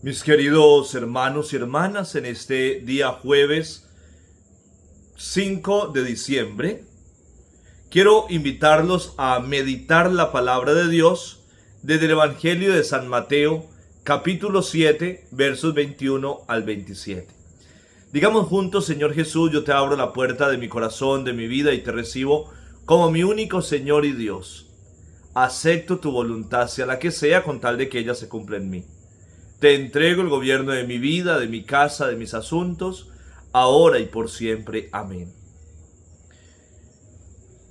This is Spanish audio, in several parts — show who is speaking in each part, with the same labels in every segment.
Speaker 1: Mis queridos hermanos y hermanas, en este día jueves 5 de diciembre, quiero invitarlos a meditar la palabra de Dios desde el Evangelio de San Mateo, capítulo 7, versos 21 al 27. Digamos juntos: Señor Jesús, yo te abro la puerta de mi corazón, de mi vida, y te recibo como mi único Señor y Dios. Acepto tu voluntad, sea la que sea, con tal de que ella se cumpla en mí. Te entrego el gobierno de mi vida, de mi casa, de mis asuntos, ahora y por siempre. Amén.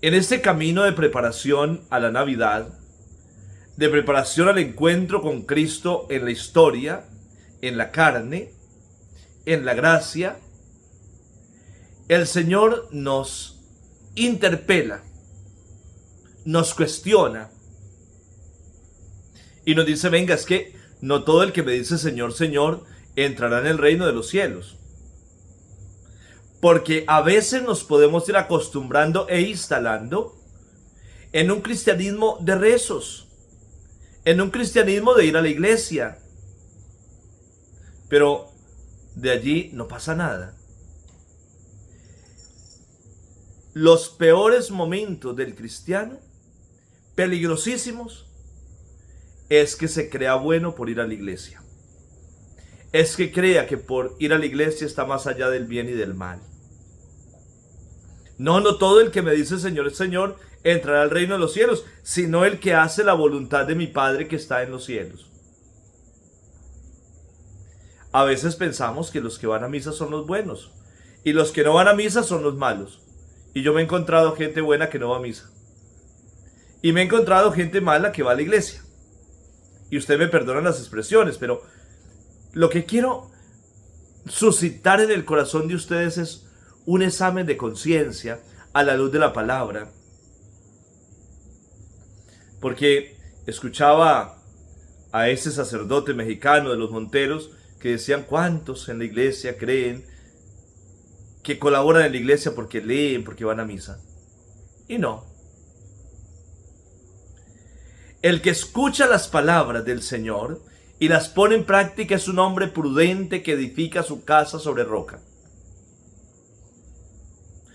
Speaker 1: En este camino de preparación a la Navidad, de preparación al encuentro con Cristo en la historia, en la carne, en la gracia, el Señor nos interpela, nos cuestiona y nos dice: venga, es que no todo el que me dice Señor, Señor, entrará en el reino de los cielos. Porque a veces nos podemos ir acostumbrando e instalando en un cristianismo de rezos, en un cristianismo de ir a la iglesia. Pero de allí no pasa nada. Los peores momentos del cristiano, peligrosísimos, es que se crea bueno por ir a la iglesia. Es que crea que por ir a la iglesia está más allá del bien y del mal. No todo el que me dice Señor, Señor, entrará al reino de los cielos, sino el que hace la voluntad de mi Padre que está en los cielos. A veces pensamos que los que van a misa son los buenos y los que no van a misa son los malos. Y yo me he encontrado gente buena que no va a misa. Y me he encontrado gente mala que va a la iglesia. Y usted me perdona las expresiones, pero lo que quiero suscitar en el corazón de ustedes es un examen de conciencia a la luz de la palabra. Porque escuchaba a ese sacerdote mexicano de los Monteros que decían: ¿cuántos en la iglesia creen que colaboran en la iglesia porque leen, porque van a misa? Y no. El que escucha las palabras del Señor y las pone en práctica es un hombre prudente que edifica su casa sobre roca.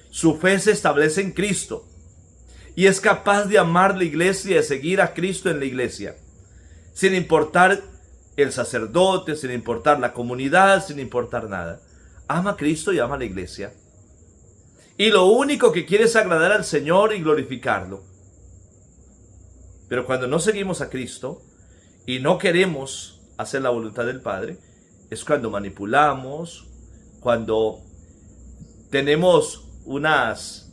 Speaker 1: Su fe se establece en Cristo y es capaz de amar la iglesia y de seguir a Cristo en la iglesia, sin importar el sacerdote, sin importar la comunidad, sin importar nada. Ama a Cristo y ama a la iglesia. Y lo único que quiere es agradar al Señor y glorificarlo. Pero cuando no seguimos a Cristo y no queremos hacer la voluntad del Padre, es cuando manipulamos, cuando tenemos unas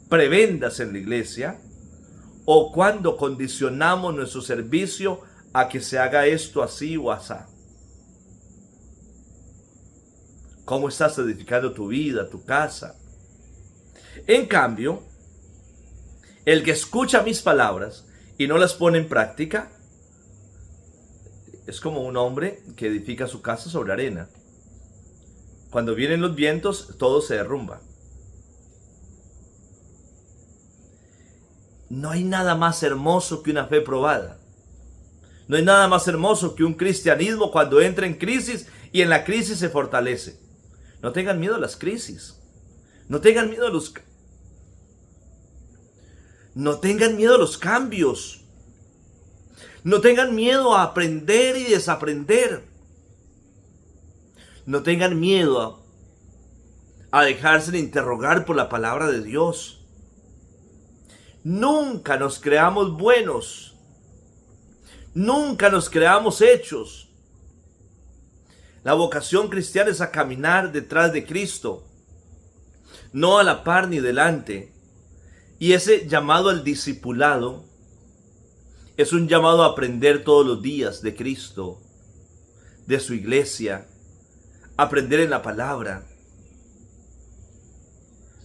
Speaker 1: prebendas en la iglesia, o cuando condicionamos nuestro servicio a que se haga esto así o asá. ¿Cómo estás edificando tu vida, tu casa? En cambio, el que escucha mis palabras y no las pone en práctica es como un hombre que edifica su casa sobre arena. Cuando vienen los vientos, todo se derrumba. No hay nada más hermoso que una fe probada. No hay nada más hermoso que un cristianismo cuando entra en crisis y en la crisis se fortalece. No tengan miedo a las crisis. No tengan miedo a los cambios. No tengan miedo a aprender y desaprender. No tengan miedo a dejarse interrogar por la palabra de Dios. Nunca nos creamos buenos. Nunca nos creamos hechos. La vocación cristiana es a caminar detrás de Cristo, no a la par ni delante. Y ese llamado al discipulado es un llamado a aprender todos los días de Cristo, de su iglesia, aprender en la palabra.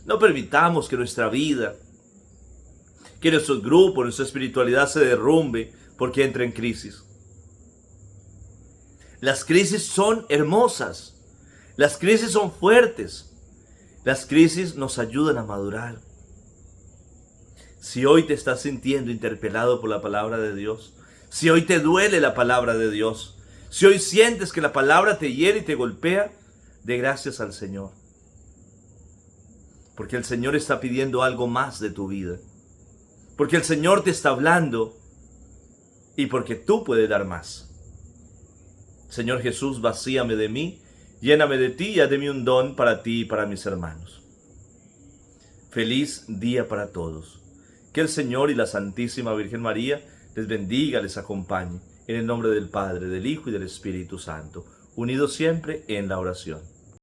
Speaker 1: No permitamos que nuestra vida, que nuestros grupos, nuestra espiritualidad se derrumbe porque entra en crisis. Las crisis son hermosas, las crisis son fuertes, las crisis nos ayudan a madurar. Si hoy te estás sintiendo interpelado por la palabra de Dios, si hoy te duele la palabra de Dios, Si hoy sientes que la palabra te hiere y te golpea, dé gracias al Señor. Porque el Señor está pidiendo algo más de tu vida. Porque el Señor te está hablando y porque tú puedes dar más. Señor Jesús, vacíame de mí, lléname de ti y haz de mí un don para ti y para mis hermanos. Feliz día para todos. Que el Señor y la Santísima Virgen María les bendiga, les acompañe. En el nombre del Padre, del Hijo y del Espíritu Santo, unidos siempre en la oración.